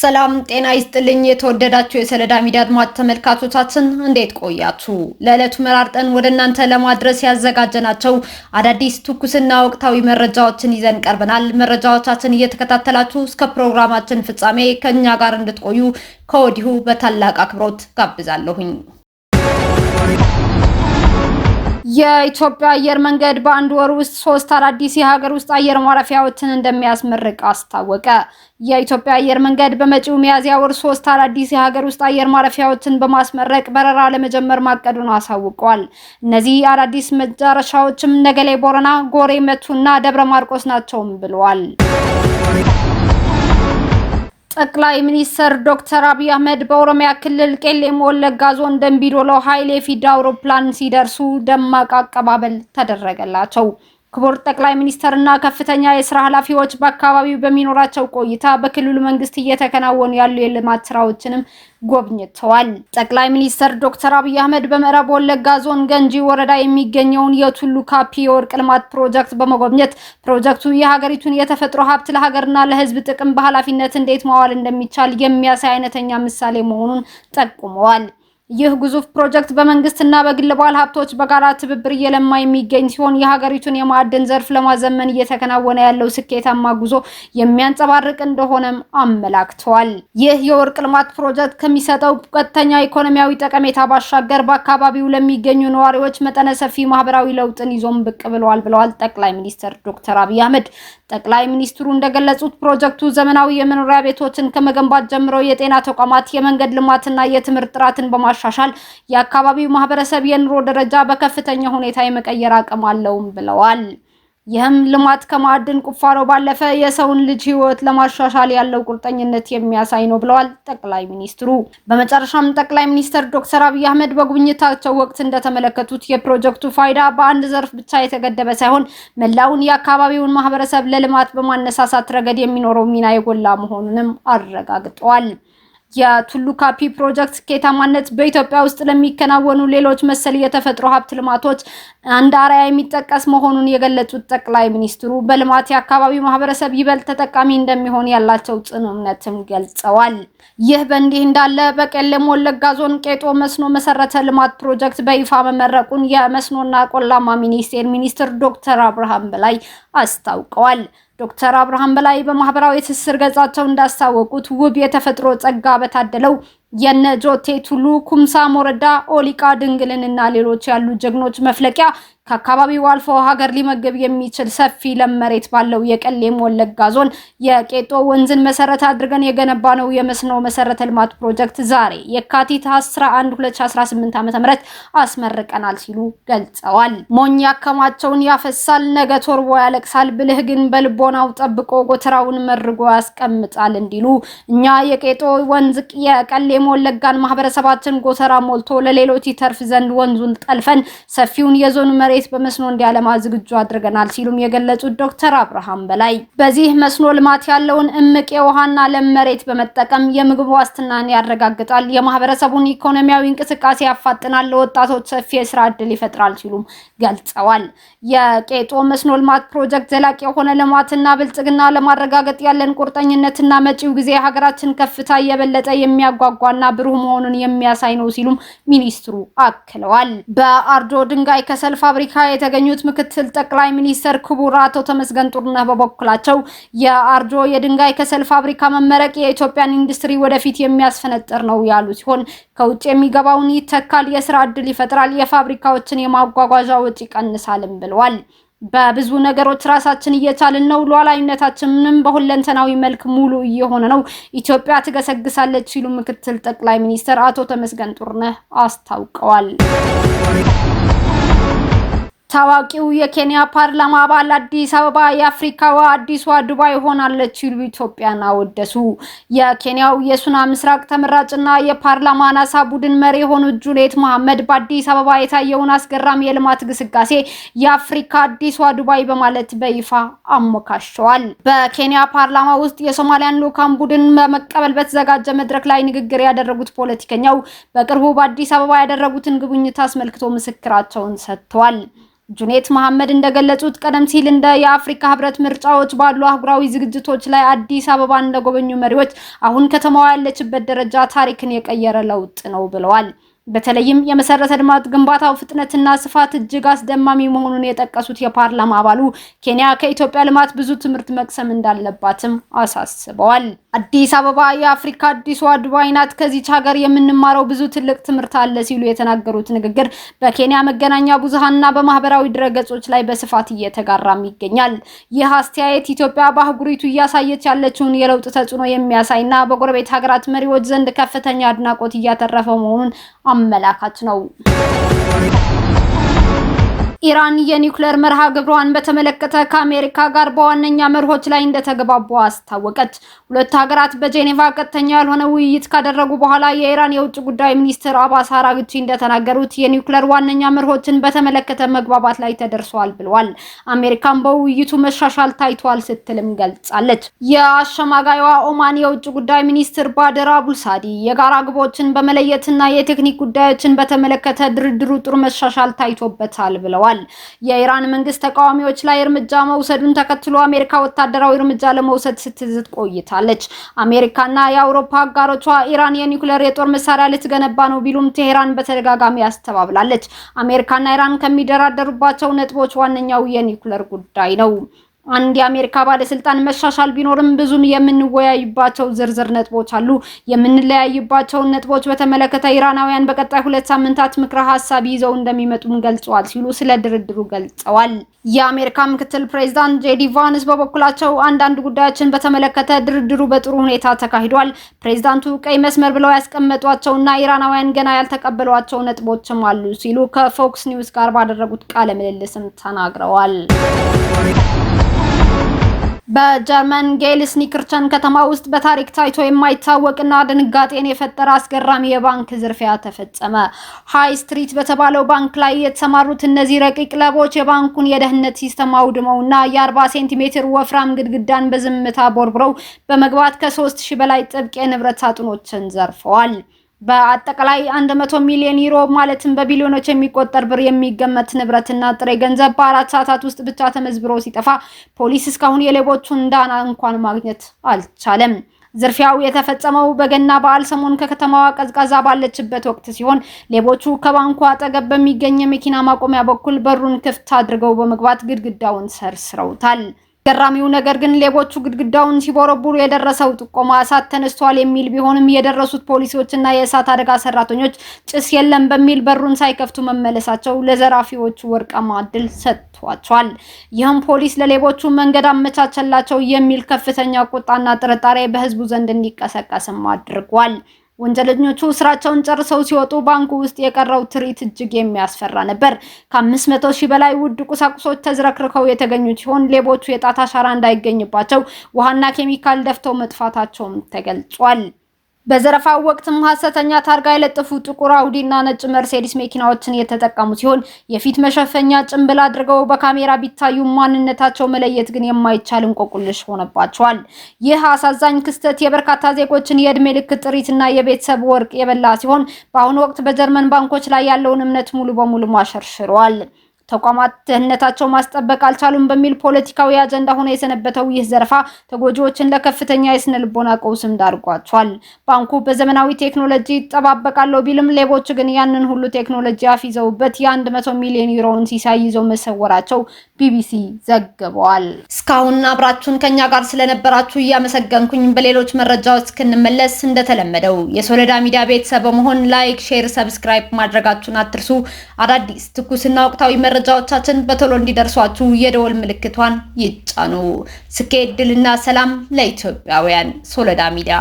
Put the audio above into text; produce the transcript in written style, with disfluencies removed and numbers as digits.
ሰላም ጤና ይስጥልኝ። የተወደዳችሁ የሰለዳ ሚዲያ አድማጭ ተመልካቾቻችን እንዴት ቆያችሁ? ለዕለቱ መራርጠን ወደ እናንተ ለማድረስ ያዘጋጀናቸው አዳዲስ ትኩስና ወቅታዊ መረጃዎችን ይዘን ቀርበናል። መረጃዎቻችን እየተከታተላችሁ እስከ ፕሮግራማችን ፍጻሜ ከኛ ጋር እንድትቆዩ ከወዲሁ በታላቅ አክብሮት ጋብዛለሁኝ። የኢትዮጵያ አየር መንገድ በአንድ ወር ውስጥ 3 አዳዲስ የሀገር ውስጥ አየር ማረፊያዎችን እንደሚያስመርቅ አስታወቀ። የኢትዮጵያ አየር መንገድ በመጪው ሚያዝያ ወር 3 አዳዲስ የሀገር ውስጥ አየር ማረፊያዎችን በማስመረቅ በረራ ለመጀመር ማቀዱን አሳውቀዋል። እነዚህ አዳዲስ መዳረሻዎችም ነገሌ ቦረና፣ ጎሬ መቱና ደብረ ማርቆስ ናቸውም ብለዋል። ጠቅላይ ሚኒስትር ዶክተር አብይ አህመድ በኦሮሚያ ክልል ቄለም ወለጋ ዞን ደንቢዶሎ ኃይሌ ፊዳ አውሮፕላን ሲደርሱ ደማቅ አቀባበል ተደረገላቸው። ክቡር ጠቅላይ ሚኒስትርና ከፍተኛ የስራ ኃላፊዎች በአካባቢው በሚኖራቸው ቆይታ በክልሉ መንግስት እየተከናወኑ ያሉ የልማት ስራዎችንም ጎብኝተዋል። ጠቅላይ ሚኒስትር ዶክተር አብይ አህመድ በምዕራብ ወለጋ ዞን ገንጂ ወረዳ የሚገኘውን የቱሉ ካፒ የወርቅ ልማት ፕሮጀክት በመጎብኘት ፕሮጀክቱ የሀገሪቱን የተፈጥሮ ሀብት ለሀገርና ለሕዝብ ጥቅም በኃላፊነት እንዴት ማዋል እንደሚቻል የሚያሳይ አይነተኛ ምሳሌ መሆኑን ጠቁመዋል። ይህ ግዙፍ ፕሮጀክት በመንግስትና በግል ባለ ሀብቶች በጋራ ትብብር እየለማ የሚገኝ ሲሆን የሀገሪቱን የማዕድን ዘርፍ ለማዘመን እየተከናወነ ያለው ስኬታማ ጉዞ የሚያንጸባርቅ እንደሆነም አመላክተዋል። ይህ የወርቅ ልማት ፕሮጀክት ከሚሰጠው ቀጥተኛ ኢኮኖሚያዊ ጠቀሜታ ባሻገር በአካባቢው ለሚገኙ ነዋሪዎች መጠነ ሰፊ ማህበራዊ ለውጥን ይዞም ብቅ ብለዋል ጠቅላይ ሚኒስትር ዶክተር አብይ አህመድ። ጠቅላይ ሚኒስትሩ እንደገለጹት ፕሮጀክቱ ዘመናዊ የመኖሪያ ቤቶችን ከመገንባት ጀምሮ የጤና ተቋማት፣ የመንገድ ልማትና የትምህርት ጥራትን በማሻሻል የአካባቢው ማህበረሰብ የኑሮ ደረጃ በከፍተኛ ሁኔታ የመቀየር አቅም አለውም ብለዋል። ይህም ልማት ከማዕድን ቁፋሮ ባለፈ የሰውን ልጅ ህይወት ለማሻሻል ያለው ቁርጠኝነት የሚያሳይ ነው ብለዋል ጠቅላይ ሚኒስትሩ። በመጨረሻም ጠቅላይ ሚኒስትር ዶክተር አብይ አህመድ በጉብኝታቸው ወቅት እንደተመለከቱት የፕሮጀክቱ ፋይዳ በአንድ ዘርፍ ብቻ የተገደበ ሳይሆን መላውን የአካባቢውን ማህበረሰብ ለልማት በማነሳሳት ረገድ የሚኖረው ሚና የጎላ መሆኑንም አረጋግጠዋል። የቱሉ ካፒ ፕሮጀክት ስኬታማነት በኢትዮጵያ ውስጥ ለሚከናወኑ ሌሎች መሰል የተፈጥሮ ሀብት ልማቶች አንድ አርአያ የሚጠቀስ መሆኑን የገለጹት ጠቅላይ ሚኒስትሩ በልማት የአካባቢው ማህበረሰብ ይበልጥ ተጠቃሚ እንደሚሆን ያላቸው ጽኑ እምነትም ገልጸዋል። ይህ በእንዲህ እንዳለ በቄለም ወለጋ ዞን ቄጦ መስኖ መሰረተ ልማት ፕሮጀክት በይፋ መመረቁን የመስኖና ቆላማ ሚኒስትር ዶክተር አብርሃም በላይ አስታውቀዋል። ዶክተር አብርሃም በላይ በማህበራዊ ትስስር ገጻቸው እንዳስታወቁት ውብ የተፈጥሮ ጸጋ በታደለው የነጆቴ ቱሉ ኩምሳ ሞረዳ ኦሊቃ ድንግልንና ሌሎች ያሉ ጀግኖች መፍለቂያ ከአካባቢው አልፎ ሀገር ሊመገብ የሚችል ሰፊ ለም መሬት ባለው የቄለም ወለጋ ዞን የቄጦ ወንዝን መሰረት አድርገን የገነባነው የመስኖ መሰረተ ልማት ፕሮጀክት ዛሬ የካቲት 11 2018 ዓ.ም አስመርቀናል ሲሉ ገልጸዋል። ሞኝ ያከማቸውን ያፈሳል፣ ነገ ቶርቦ ያለቅሳል፣ ብልህ ግን በልቦናው ጠብቆ ጎተራውን መርጎ ያስቀምጣል እንዲሉ እኛ የቄጦ ወንዝ የቄለም ወለጋን ማህበረሰባችን ጎተራ ሞልቶ ለሌሎች ይተርፍ ዘንድ ወንዙን ጠልፈን ሰፊውን የዞኑ መሬት በመስኖ እንዲያለማ ዝግጁ አድርገናል ሲሉም የገለጹት ዶክተር አብርሃም በላይ በዚህ መስኖ ልማት ያለውን እምቅ የውሃና ለም መሬት በመጠቀም የምግብ ዋስትናን ያረጋግጣል፣ የማህበረሰቡን ኢኮኖሚያዊ እንቅስቃሴ ያፋጥናል፣ ለወጣቶች ሰፊ የስራ ዕድል ይፈጥራል ሲሉም ገልጸዋል። የቄጦ መስኖ ልማት ፕሮጀክት ዘላቂ የሆነ ልማትና ብልጽግና ለማረጋገጥ ያለን ቁርጠኝነትና መጪው ጊዜ ሀገራችን ከፍታ የበለጠ የሚያጓጓና ብሩህ መሆኑን የሚያሳይ ነው ሲሉም ሚኒስትሩ አክለዋል። በአርዶ ድንጋይ ከሰል ፋብሪካ የተገኙት ምክትል ጠቅላይ ሚኒስትር ክቡር አቶ ተመስገን ጥሩነህ በበኩላቸው የአርዶ የድንጋይ ከሰል ፋብሪካ መመረቅ የኢትዮጵያን ኢንዱስትሪ ወደፊት የሚያስፈነጥር ነው ያሉ ሲሆን ከውጭ የሚገባውን ይተካል፣ የስራ ዕድል ይፈጥራል፣ የፋብሪካዎችን የማጓጓዣ ወጪ ይቀንሳልም ብለዋል። በብዙ ነገሮች ራሳችን እየቻልን ነው፣ ሉዓላዊነታችንም በሁለንተናዊ መልክ ሙሉ እየሆነ ነው፣ ኢትዮጵያ ትገሰግሳለች ሲሉ ምክትል ጠቅላይ ሚኒስትር አቶ ተመስገን ጥሩነህ አስታውቀዋል። ታዋቂው የኬንያ ፓርላማ አባል አዲስ አበባ የአፍሪካዋ አዲሷ ዱባይ ሆናለች ሲሉ ኢትዮጵያን አወደሱ። የኬንያው የሱና ምስራቅ ተመራጭና የፓርላማ ናሳ ቡድን መሪ የሆኑት ጁሌት መሐመድ በአዲስ አበባ የታየውን አስገራሚ የልማት ግስጋሴ የአፍሪካ አዲሷ ዱባይ በማለት በይፋ አሞካሸዋል። በኬንያ ፓርላማ ውስጥ የሶማሊያን ልኡካን ቡድን በመቀበል በተዘጋጀ መድረክ ላይ ንግግር ያደረጉት ፖለቲከኛው በቅርቡ በአዲስ አበባ ያደረጉትን ጉብኝት አስመልክቶ ምስክራቸውን ሰጥተዋል። ጁኔት መሐመድ እንደገለጹት ቀደም ሲል እንደ የአፍሪካ ህብረት ምርጫዎች ባሉ አህጉራዊ ዝግጅቶች ላይ አዲስ አበባን እንደጎበኙ መሪዎች አሁን ከተማዋ ያለችበት ደረጃ ታሪክን የቀየረ ለውጥ ነው ብለዋል። በተለይም የመሰረተ ልማት ግንባታው ፍጥነትና ስፋት እጅግ አስደማሚ መሆኑን የጠቀሱት የፓርላማ አባሉ ኬንያ ከኢትዮጵያ ልማት ብዙ ትምህርት መቅሰም እንዳለባትም አሳስበዋል። አዲስ አበባ የአፍሪካ አዲሷ ዱባይ ናት፣ ከዚች ሀገር የምንማረው ብዙ ትልቅ ትምህርት አለ ሲሉ የተናገሩት ንግግር በኬንያ መገናኛ ብዙሃንና በማህበራዊ ድረገጾች ላይ በስፋት እየተጋራም ይገኛል። ይህ አስተያየት ኢትዮጵያ በአህጉሪቱ እያሳየች ያለችውን የለውጥ ተጽዕኖ የሚያሳይና በጎረቤት ሀገራት መሪዎች ዘንድ ከፍተኛ አድናቆት እያተረፈ መሆኑን አመላካች ነው። ኢራን የኒውክሌር መርሃ ግብሯን በተመለከተ ከአሜሪካ ጋር በዋነኛ መርሆች ላይ እንደተግባቡ አስታወቀች። ሁለቱ ሀገራት በጄኔቫ ቀጥተኛ ያልሆነ ውይይት ካደረጉ በኋላ የኢራን የውጭ ጉዳይ ሚኒስትር አባስ አራግቺ እንደተናገሩት የኒውክሌር ዋነኛ መርሆችን በተመለከተ መግባባት ላይ ተደርሷል ብለዋል። አሜሪካም በውይይቱ መሻሻል ታይቷል ስትልም ገልጻለች። የአሸማጋይዋ ኦማን የውጭ ጉዳይ ሚኒስትር ባድር አቡልሳዲ የጋራ ግቦችን በመለየትና የቴክኒክ ጉዳዮችን በተመለከተ ድርድሩ ጥሩ መሻሻል ታይቶበታል ብለዋል። የኢራን መንግስት ተቃዋሚዎች ላይ እርምጃ መውሰዱን ተከትሎ አሜሪካ ወታደራዊ እርምጃ ለመውሰድ ስትዝት ቆይታለች። አሜሪካና የአውሮፓ አጋሮቿ ኢራን የኒውክሌር የጦር መሳሪያ ልትገነባ ነው ቢሉም ቴሄራን በተደጋጋሚ ያስተባብላለች። አሜሪካና ኢራን ከሚደራደሩባቸው ነጥቦች ዋነኛው የኒውክሌር ጉዳይ ነው። አንድ የአሜሪካ ባለስልጣን መሻሻል ቢኖርም ብዙም የምንወያይባቸው ዝርዝር ነጥቦች አሉ። የምንለያይባቸውን ነጥቦች በተመለከተ ኢራናውያን በቀጣይ 2 ሳምንታት ምክረ ሀሳብ ይዘው እንደሚመጡም ገልጸዋል ሲሉ ስለ ድርድሩ ገልጸዋል። የአሜሪካ ምክትል ፕሬዝዳንት ጄዲ ቫንስ በበኩላቸው አንዳንድ ጉዳዮችን በተመለከተ ድርድሩ በጥሩ ሁኔታ ተካሂዷል፣ ፕሬዝዳንቱ ቀይ መስመር ብለው ያስቀመጧቸውና ኢራናውያን ገና ያልተቀበሏቸው ነጥቦችም አሉ ሲሉ ከፎክስ ኒውስ ጋር ባደረጉት ቃለ ምልልስም ተናግረዋል። በጀርመን ጌልስኒክርቸን ከተማ ውስጥ በታሪክ ታይቶ የማይታወቅና ድንጋጤን የፈጠረ አስገራሚ የባንክ ዝርፊያ ተፈጸመ። ሃይ ስትሪት በተባለው ባንክ ላይ የተሰማሩት እነዚህ ረቂቅ ሌቦች የባንኩን የደህንነት ሲስተም አውድመውና የ40 ሴንቲሜትር ወፍራም ግድግዳን በዝምታ ቦርብረው በመግባት ከ3000 በላይ ጥብቅ የንብረት ሳጥኖችን ዘርፈዋል። በአጠቃላይ 100 ሚሊዮን ዩሮ ማለትም በቢሊዮኖች የሚቆጠር ብር የሚገመት ንብረትና ጥሬ ገንዘብ በ4 ሰዓታት ውስጥ ብቻ ተመዝብሮ ሲጠፋ ፖሊስ እስካሁን የሌቦቹን ዳና እንኳን ማግኘት አልቻለም። ዝርፊያው የተፈጸመው በገና በዓል ሰሞን ከከተማዋ ቀዝቃዛ ባለችበት ወቅት ሲሆን ሌቦቹ ከባንኩ አጠገብ በሚገኝ የመኪና ማቆሚያ በኩል በሩን ክፍት አድርገው በመግባት ግድግዳውን ሰርስረውታል። ገራሚው ነገር ግን ሌቦቹ ግድግዳውን ሲቦረቡሩ የደረሰው ጥቆማ እሳት ተነስቷል የሚል ቢሆንም የደረሱት ፖሊሶችና የእሳት አደጋ ሰራተኞች ጭስ የለም በሚል በሩን ሳይከፍቱ መመለሳቸው ለዘራፊዎቹ ወርቃማ ዕድል ሰጥቷቸዋል። ይህም ፖሊስ ለሌቦቹ መንገድ አመቻቸላቸው የሚል ከፍተኛ ቁጣና ጥርጣሬ በህዝቡ ዘንድ እንዲቀሰቀስም አድርጓል። ወንጀለኞቹ ስራቸውን ጨርሰው ሲወጡ ባንኩ ውስጥ የቀረው ትርኢት እጅግ የሚያስፈራ ነበር። ከ500,000 በላይ ውድ ቁሳቁሶች ተዝረክርከው የተገኙ ሲሆን ሌቦቹ የጣት አሻራ እንዳይገኝባቸው ውሃና ኬሚካል ደፍተው መጥፋታቸውም ተገልጿል። በዘረፋው ወቅትም ሐሰተኛ ታርጋ የለጠፉ ጥቁር አውዲና ነጭ መርሴዲስ መኪናዎችን የተጠቀሙ ሲሆን የፊት መሸፈኛ ጭንብል አድርገው በካሜራ ቢታዩ ማንነታቸው መለየት ግን የማይቻል እንቆቅልሽ ሆነባቸዋል። ይህ አሳዛኝ ክስተት የበርካታ ዜጎችን የእድሜ ልክ ጥሪትና የቤተሰብ ወርቅ የበላ ሲሆን በአሁኑ ወቅት በጀርመን ባንኮች ላይ ያለውን እምነት ሙሉ በሙሉ ማሸርሽሯል። ተቋማት ደህንነታቸው ማስጠበቅ አልቻሉም በሚል ፖለቲካዊ አጀንዳ ሆኖ የሰነበተው ይህ ዘረፋ ተጎጂዎችን ለከፍተኛ የስነ ልቦና ቀውስም ዳርጓቸዋል። ባንኩ በዘመናዊ ቴክኖሎጂ ይጠባበቃል ቢልም ሌቦች ግን ያንን ሁሉ ቴክኖሎጂ አፍይዘውበት የ100 ሚሊዮን ዩሮውን ሲሳይ ይዘው መሰወራቸው ቢቢሲ ዘግቧል። እስካሁን አብራችሁን ከኛ ጋር ስለነበራችሁ እያመሰገንኩኝ በሌሎች መረጃዎች እስክንመለስ እንደተለመደው የሶለዳ ሚዲያ ቤተሰብ በመሆን ላይክ፣ ሼር፣ ሰብስክራይብ ማድረጋችሁን አትርሱ። አዳዲስ ትኩስና ወቅታዊ መረጃዎቻችን በቶሎ እንዲደርሷችሁ የደወል ምልክቷን ይጫኑ። ስኬት፣ ድልና ሰላም ለኢትዮጵያውያን። ሶለዳ ሚዲያ